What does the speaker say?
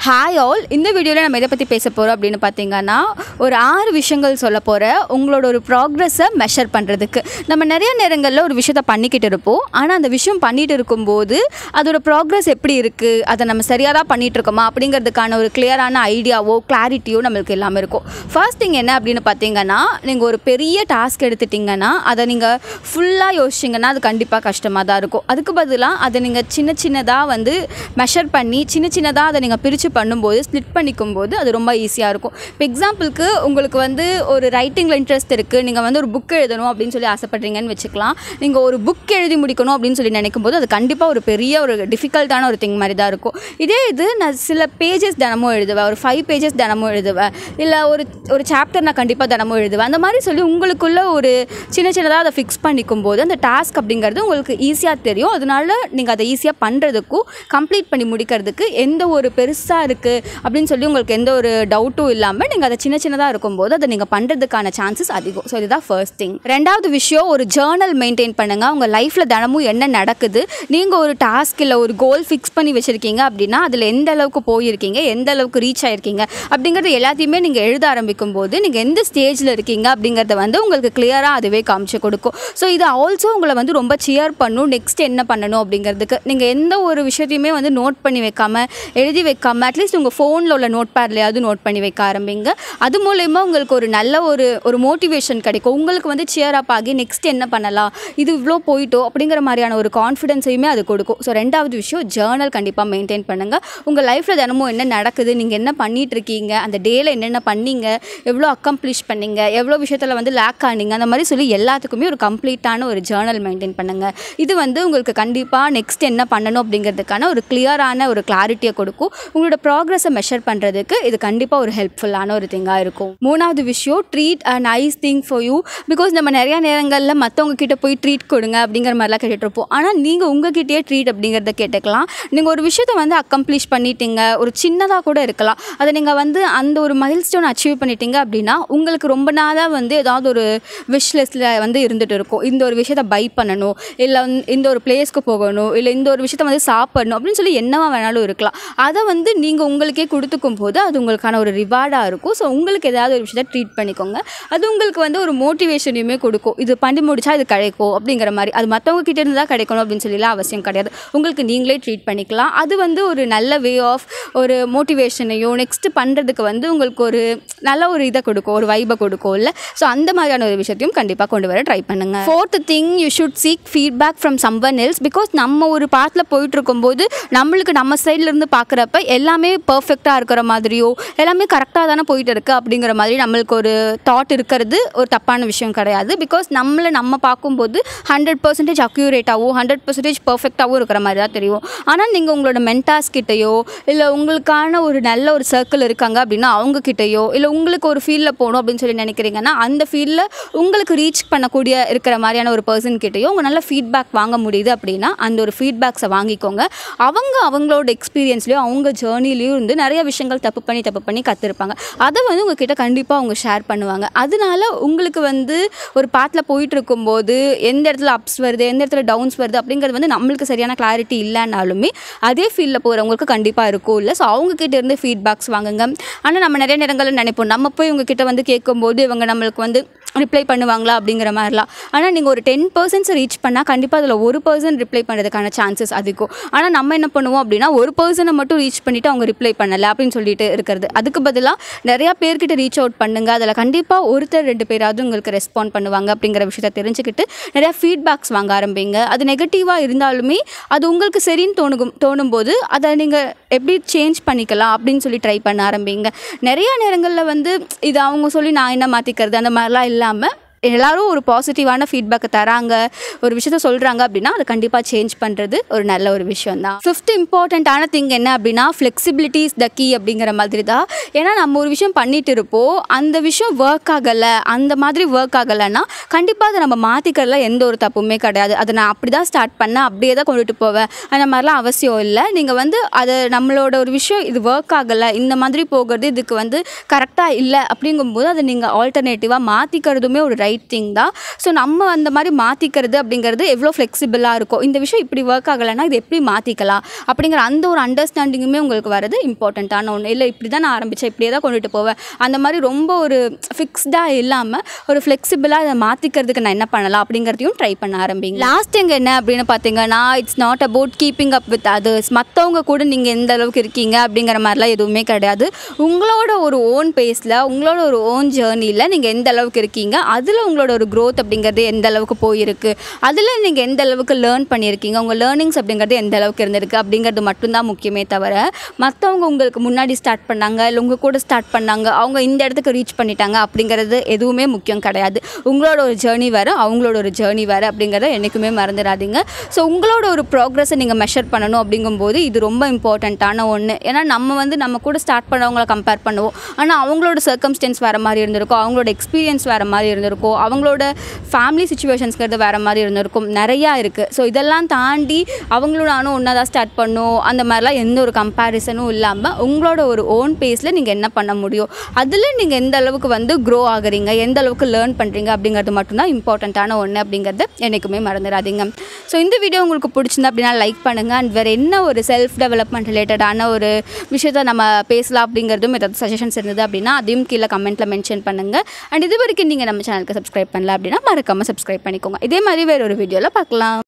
Hi all, இந்த வீடியோவில் நம்ம எதை பற்றி பேச போகிறோம் அப்படின்னு பார்த்தீங்கன்னா, ஒரு 6 விஷயங்கள் சொல்ல போகிறேன் உங்களோட ஒரு ப்ராக்ரெஸ்ஸை மெஷர் பண்ணுறதுக்கு. நம்ம நிறைய நேரங்களில் ஒரு விஷயத்தை பண்ணிக்கிட்டு இருப்போம். ஆனால் அந்த விஷயம் பண்ணிகிட்டு இருக்கும்போது அதோட ப்ராக்ரெஸ் எப்படி இருக்குது, அதை நம்ம சரியாக தான் பண்ணிகிட்ருக்கோமா அப்படிங்கிறதுக்கான ஒரு கிளியரான ஐடியாவோ கிளாரிட்டியோ நம்மளுக்கு எல்லாமே இருக்கும். ஃபர்ஸ்ட் திங் என்ன அப்படின்னு பார்த்தீங்கன்னா, நீங்கள் ஒரு பெரிய டாஸ்க் எடுத்துட்டிங்கன்னா அதை நீங்கள் ஃபுல்லாக யோசிச்சிங்கன்னா அது கண்டிப்பாக கஷ்டமாக தான் இருக்கும். அதுக்கு பதிலாக அதை நீங்கள் சின்ன சின்னதாக மெஷர் பண்ணி சின்ன சின்னதாக அதை நீங்கள் பிரித்து பண்ணும்போது, ஸ்ப்ளிட் பண்ணிக்கும்போது அது ரொம்ப ஈஸியாக இருக்கும். இப்போ எக்ஸாம்பிளுக்கு உங்களுக்கு ஒரு ரைட்டிங்கில் இன்ட்ரெஸ்ட் இருக்குது, நீங்கள் ஒரு புக் எழுதணும் அப்படின்னு சொல்லி ஆசைப்படுறீங்கன்னு வச்சுக்கலாம். நீங்கள் ஒரு புக் எழுதி முடிக்கணும் அப்படின்னு சொல்லி நினைக்கும்போது அது கண்டிப்பாக ஒரு பெரிய ஒரு டிஃபிகல்ட்டான ஒரு திங் மாதிரி தான் இருக்கும். இதே இது நான் சில பேஜஸ் தினமும் எழுதுவேன், ஒரு 5 பேஜஸ் தினமும் எழுதுவேன், இல்லை ஒரு சாப்டர் நான் கண்டிப்பாக தினமும் எழுதுவேன், அந்த மாதிரி சொல்லி உங்களுக்குள்ள ஒரு சின்னதாக அதை ஃபிக்ஸ் பண்ணிக்கும் போது அந்த டாஸ்க் அப்படிங்கிறது உங்களுக்கு ஈஸியாக தெரியும். அதனால நீங்கள் அதை ஈஸியாக பண்ணுறதுக்கும் கம்ப்ளீட் பண்ணி முடிக்கிறதுக்கு எந்த ஒரு பெருசாக இருக்குது அப்படின்னு சொல்லி உங்களுக்கு எந்த ஒரு டவுட்டும் இல்லாமல் நீங்கள் அதை சின்னதாக இருக்கும்போது அதை நீங்கள் பண்ணுறதுக்கான சான்சஸ் அதிகம். ஸோ இதுதான் ஃபர்ஸ்ட் திங். ரெண்டாவது விஷயம், ஒரு ஜேர்னல் மெயின்டைன் பண்ணுங்கள். உங்கள் லைஃப்பில் தினமும் என்ன நடக்குது, நீங்கள் ஒரு டாஸ்க் இல்லை ஒரு கோல் ஃபிக்ஸ் பண்ணி வச்சுருக்கீங்க அப்படின்னா அதில் எந்த அளவுக்கு போயிருக்கீங்க, எந்த அளவுக்கு ரீச் ஆகிருக்கீங்க அப்படிங்கிறது எல்லாத்தையுமே நீங்கள் எழுத ஆரம்பிக்கும் போது நீங்கள் எந்த ஸ்டேஜில் இருக்கீங்க அப்படிங்கிறத உங்களுக்கு கிளியராக அதுவே காமிச்சு கொடுக்கும். ஸோ இது ஆல்சோ உங்களை ரொம்ப சியர் பண்ணும் நெக்ஸ்ட் என்ன பண்ணணும் அப்படிங்கிறதுக்கு. நீங்கள் எந்த ஒரு விஷயத்தையுமே நோட் பண்ணி வைக்காமல் எழுதி வைக்காமல் அட்லீஸ்ட் உங்கள் ஃபோனில் உள்ள நோட் பேட்லையாவது நோட் பண்ணி வைக்க ஆரம்பிங்க. அது மூலயமா உங்களுக்கு ஒரு நல்ல ஒரு மோட்டிவேஷன் கிடைக்கும். உங்களுக்கு சியர் அப் ஆகி நெக்ஸ்ட் என்ன பண்ணலாம், இது இவ்வளோ போயிட்டோம் அப்படிங்கிற மாதிரியான ஒரு கான்ஃபிடென்ஸையுமே அது கொடுக்கும். ஸோ ரெண்டாவது விஷயம், ஜேர்னல் கண்டிப்பாக மெயின்டைன் பண்ணுங்கள். உங்கள் லைஃப்பில் தினமும் என்ன நடக்குது, நீங்கள் என்ன பண்ணிகிட்டு இருக்கீங்க, அந்த டேயில் என்னென்ன பண்ணீங்க, எவ்வளோ அக்கம்ப்ளிஷ் பண்ணீங்க, எவ்வளோ விஷயத்தில் லேக் ஆனீங்க, அந்த மாதிரி சொல்லி எல்லாத்துக்குமே ஒரு கம்ப்ளீட்டான ஒரு ஜேர்னல் மெயின்டைன் பண்ணுங்கள். இது உங்களுக்கு கண்டிப்பாக நெக்ஸ்ட் என்ன பண்ணணும் அப்படிங்கிறதுக்கான ஒரு கிளியரான ஒரு கிளாரிட்டியை கொடுக்கும். உங்களோட ப்ராக்ரெஸை மெஷர் பண்ணுறதுக்கு இது கண்டிப்பாக ஒரு ஹெல்ப்ஃபுல்லான ஒரு திங்காக இருக்கும். மூணாவது விஷயம், treat a nice thing for you. Because நம்ம நிறையா நேரங்களில் மற்றவங்க கிட்ட போய் ட்ரீட் கொடுங்க அப்படிங்கிற மாதிரிலாம் கேட்டுட்ருப்போம். ஆனால் நீங்கள் உங்ககிட்டயே ட்ரீட் அப்படிங்கிறத கேட்டுக்கலாம். நீங்கள் ஒரு விஷயத்தை அக்கம்ப்ளிஷ் பண்ணிட்டீங்க, ஒரு சின்னதாக கூட இருக்கலாம், அதை நீங்கள் அந்த ஒரு மைல் ஸ்டோன் அச்சீவ் பண்ணிட்டீங்க அப்படின்னா உங்களுக்கு ரொம்ப நாளாக ஏதாவது ஒரு விஷ் லிஸ்ட்டில் இருந்துகிட்டு இருக்கும். இந்த ஒரு விஷயத்தை பை பண்ணணும், இல்லை இந்த ஒரு பிளேஸ்க்கு போகணும், இல்லை இந்த ஒரு விஷயத்தை சாப்பிடணும் அப்படின்னு சொல்லி என்னவா வேணாலும் இருக்கலாம். அதை நீங்கள் உங்களுக்கே கொடுத்துக்கும் போது அது உங்களுக்கான ஒரு ரிவார்டாக இருக்கும். ஸோ உங்களுக்கு ஏதாவது ஒரு விஷயத்தை ட்ரீட் பண்ணிக்கோங்க. அது உங்களுக்கு ஒரு மோட்டிவேஷனையுமே கொடுக்கும். இது பண்ணி முடிச்சா இது கிடைக்கும் அப்படிங்கிற மாதிரி. அது மற்றவங்க கிட்டே இருந்து தான் கிடைக்கணும் அப்படின்னு சொல்லிலாம் அவசியம் கிடையாது. உங்களுக்கு நீங்களே ட்ரீட் பண்ணிக்கலாம். அது ஒரு நல்ல வே ஆஃப் ஒரு மோட்டிவேஷனையும் நெக்ஸ்ட் பண்ணுறதுக்கு உங்களுக்கு ஒரு நல்ல ஒரு இதை கொடுக்கும், ஒரு வைபை கொடுக்கும் இல்லை. ஸோ அந்த மாதிரியான ஒரு விஷயத்தையும் கண்டிப்பாக கொண்டு வர ட்ரை பண்ணுங்கள். Fourth thing, you should seek feedback from someone else. Because நம்ம ஒரு பாத்தில் போயிட்டு இருக்கும்போது நம்மளுக்கு நம்ம சைட்லேருந்து பார்க்குறப்ப எல்லாமே பர்ஃபெக்டாக இருக்கிற மாதிரியோ எல்லாமே கரெக்டாக தானே போயிட்டு இருக்குது அப்படிங்கிற மாதிரி நம்மளுக்கு ஒரு தாட் இருக்கிறது ஒரு தப்பான விஷயம் கிடையாது. பிகாஸ் நம்ம பார்க்கும்போது 100% அக்யூரேட்டாகவும் 100% பர்ஃபெக்டாகவும் இருக்கிற மாதிரி தான் தெரியும். ஆனால் நீங்கள் உங்களோட மென்டார்ஸ் கிட்டேயோ இல்லை உங்களுக்கான ஒரு நல்ல ஒரு சர்க்கிள் இருக்காங்க அப்படின்னா அவங்கக்கிட்டேயோ இல்லை உங்களுக்கு ஒரு ஃபீல்டில் போகணும் அப்படின்னு சொல்லி நினைக்கிறீங்கன்னா அந்த ஃபீல்டில் உங்களுக்கு ரீச் பண்ணக்கூடிய இருக்கிற மாதிரியான ஒரு பர்சன் கிட்டேயோ உங்கள் நல்ல ஃபீட்பேக் வாங்க முடியுது அப்படின்னா அந்த ஒரு ஃபீட்பேக்ஸை வாங்கிக்கோங்க. அவங்களோட எக்ஸ்பீரியன்ஸ்லையோ அவங்க ஜேர்னிலையும் நிறைய விஷயங்கள் தப்பு பண்ணி கற்றுருப்பாங்க. அதை உங்ககிட்ட கண்டிப்பாக அவங்க ஷேர் பண்ணுவாங்க. அதனால உங்களுக்கு ஒரு பாத்தில் போயிட்டு இருக்கும்போது எந்த இடத்துல அப்ஸ் வருது, எந்த இடத்துல டவுன்ஸ் வருது அப்படிங்கிறது நம்மளுக்கு சரியான கிளாரிட்டி இல்லைனாலுமே அதே ஃபீல்டில் போகிறவங்களுக்கு கண்டிப்பாக இருக்கும் இல்லை. ஸோ அவங்கக்கிட்ட இருந்து ஃபீட்பேக்ஸ் வாங்குங்க. ஆனால் நம்ம நிறைய நேரங்களில் நினைப்போம் நம்ம போய் உங்ககிட்ட கேட்கும்போது இவங்க நம்மளுக்கு ரிப்ளை பண்ணுவாங்களா அப்படிங்கிற மாதிரிலாம். ஆனால் நீங்கள் ஒரு 10% ரீச் பண்ணால் கண்டிப்பாக அதில் 1% ரிப்ளை பண்ணுறதுக்கான சான்சஸ் அதிகம். ஆனால் நம்ம என்ன பண்ணுவோம் அப்படின்னா ஒரு பர்சனை மட்டும் ரீச் பண்ணிவிட்டு அவங்க ரிப்ளை பண்ணலை அப்படின்னு சொல்லிட்டு இருக்கிறது. அதுக்கு பதிலாக நிறையா பேர்கிட்ட ரீச் அவுட் பண்ணுங்கள். அதில் கண்டிப்பாக 1-2 பேராவது உங்களுக்கு ரெஸ்பாண்ட் பண்ணுவாங்க அப்படிங்கிற விஷயத்தை தெரிஞ்சுக்கிட்டு நிறையா ஃபீட்பேக்ஸ் வாங்க ஆரம்பிங்க. அது நெகட்டிவாக இருந்தாலுமே அது உங்களுக்கு சரின்னு தோணும்போது அதை நீங்கள் எப்படி சேஞ்ச் பண்ணிக்கலாம் அப்படின்னு சொல்லி ட்ரை பண்ண ஆரம்பிங்க. நிறையா நேரங்களில் இது அவங்க சொல்லி நான் என்ன மாற்றிக்கிறது அந்த மாதிரிலாம் இல்லாமல் எல்லோரும் ஒரு பாசிட்டிவான ஃபீட்பேக்கை தராங்க, ஒரு விஷயத்த சொல்கிறாங்க அப்படின்னா அதை கண்டிப்பாக சேஞ்ச் பண்ணுறது ஒரு நல்ல ஒரு விஷயம் தான். 5th இம்பார்ட்டண்ட்டான திங் என்ன அப்படின்னா, ஃப்ளெக்சிபிலிட்டி இஸ் த கீ அப்படிங்கிற மாதிரி தான். ஏன்னா நம்ம ஒரு விஷயம் பண்ணிட்டு இருப்போம், அந்த விஷயம் ஒர்க் ஆகலை, அந்த மாதிரி ஒர்க் ஆகலைன்னா கண்டிப்பாக அதை நம்ம மாற்றிக்கிறதுல எந்த ஒரு தப்புமே கிடையாது. அதை நான் அப்படி தான் ஸ்டார்ட் பண்ணேன், அப்படியே தான் கொண்டுட்டு போவேன் அந்த மாதிரிலாம் அவசியம் இல்லை. நீங்கள் அதை நம்மளோட ஒரு விஷயம் இது ஒர்க் ஆகலை, இந்த மாதிரி போகிறது இதுக்கு கரெக்டாக இல்லை அப்படிங்கும்போது அதை நீங்கள் ஆல்டர்னேட்டிவாக மாற்றிக்கிறதுமே ஒரு ரைட் ரைட் திங் தான். ஸோ நம்ம அந்த மாதிரி மாற்றிக்கிறது அப்படிங்கிறது எவ்வளோ ஃப்ளெக்சிபிளாக இருக்கும், இந்த விஷயம் இப்படி ஒர்க் ஆகலைன்னா இது எப்படி மாற்றிக்கலாம் அப்படிங்கிற அந்த ஒரு அண்டர்ஸ்டாண்டிங்குமே உங்களுக்கு வரது இம்பார்ட்டண்ட்டான ஒன்று. இல்லை இப்படி தான் நான் ஆரம்பித்தேன், இப்படியே தான் கொண்டுட்டு போவேன், அந்த மாதிரி ரொம்ப ஒரு ஃபிக்ஸ்டாக இல்லாமல் ஒரு ஃப்ளெக்சிபிளாக இதை மாற்றிக்கிறதுக்கு நான் என்ன பண்ணலாம் அப்படிங்கிறதையும் ட்ரை பண்ண ஆரம்பிங்க. லாஸ்ட் திங் என்ன அப்படின்னு பார்த்தீங்கன்னா, it's not about keeping up with others. மற்றவங்க கூட நீங்கள் எந்த அளவுக்கு இருக்கீங்க அப்படிங்கிற மாதிரிலாம் எதுவுமே கிடையாது. உங்களோட ஒரு ஓன் பேஸில், உங்களோட ஒரு ஓன் ஜேர்னியில் நீங்கள் எந்த அளவுக்கு இருக்கீங்க, அதில் உங்களோட ஒரு க்ரோத் அப்படிங்கிறது எந்த அளவுக்கு போயிருக்கு, அதில் நீங்கள் எந்த அளவுக்கு லேர்ன் பண்ணியிருக்கீங்க, உங்கள் லேர்னிங்ஸ் அப்படிங்கிறது எந்த அளவுக்கு இருந்திருக்கு அப்படிங்கிறது மட்டும்தான் முக்கியமே தவிர, மற்றவங்க உங்களுக்கு முன்னாடி ஸ்டார்ட் பண்ணாங்க இல்லை உங்கள் கூட ஸ்டார்ட் பண்ணாங்க, அவங்க இந்த இடத்துக்கு ரீச் பண்ணிட்டாங்க அப்படிங்கிறது எதுவுமே முக்கியம் கிடையாது. உங்களோட ஒரு ஜேர்னி வேறு, அவங்களோட ஒரு ஜேர்னி வேறு அப்படிங்கிறத என்றைக்குமே மறந்துடாதீங்க. ஸோ உங்களோட ஒரு ப்ராக்ரஸை நீங்கள் மெஷர் பண்ணணும் அப்படிங்கும்போது இது ரொம்ப இம்பார்ட்டண்ட்டான ஒன்று. ஏன்னா நம்ம கூட ஸ்டார்ட் பண்ணவங்களை கம்பேர் பண்ணுவோம், ஆனால் அவங்களோட சர்க்கம்ஸ்டன்ஸ் வேறு மாதிரி இருந்திருக்கும், அவங்களோட எக்ஸ்பீரியன்ஸ் வேறு மாதிரி இருந்திருக்கும், அவங்களோட ஃபேமிலி சிச்சுவேஷன்ஸ்ங்கிறது வேறு மாதிரி இருந்திருக்கும், நிறையா இருக்குது. ஸோ இதெல்லாம் தாண்டி அவங்களோட நானும் ஒன்றா தான் ஸ்டார்ட் பண்ணும், அந்த மாதிரிலாம் எந்த ஒரு கம்பேரிசனும் இல்லாமல் உங்களோட ஒரு ஓன் பேஸில் நீங்கள் என்ன பண்ண முடியும், அதில் நீங்கள் எந்த அளவுக்கு க்ரோ ஆகுறீங்க, எந்த அளவுக்கு லேர்ன் பண்ணுறீங்க அப்படிங்கிறது மட்டும்தான் இம்பார்ட்டண்ட்டான ஒன்று அப்படிங்கிறது என்றைக்குமே மறந்துடாதீங்க. ஸோ இந்த வீடியோ உங்களுக்கு பிடிச்சிருந்தா அப்படின்னா லைக் பண்ணுங்கள். அண்ட் வேறு என்ன ஒரு செல்ஃப் டெவலப்மெண்ட் ரிலேட்டடான ஒரு விஷயத்தை நம்ம பேசலாம் அப்படிங்கிறதும் ஏதாவது சஜஷன்ஸ் இருந்தது அப்படின்னா அதையும் கீழே கமெண்ட்டில் மென்ஷன் பண்ணுங்கள். அண்ட் இது வரைக்கும் நீங்கள் நம்ம சேனலுக்கு சப்ஸ்கிரைப் பண்ணல அப்படின்னா மறக்காமல் சப்ஸ்கிரைப் பண்ணிக்கோங்க. இதே மாதிரி வேறு ஒரு வீடியோவில் பார்க்கலாம்.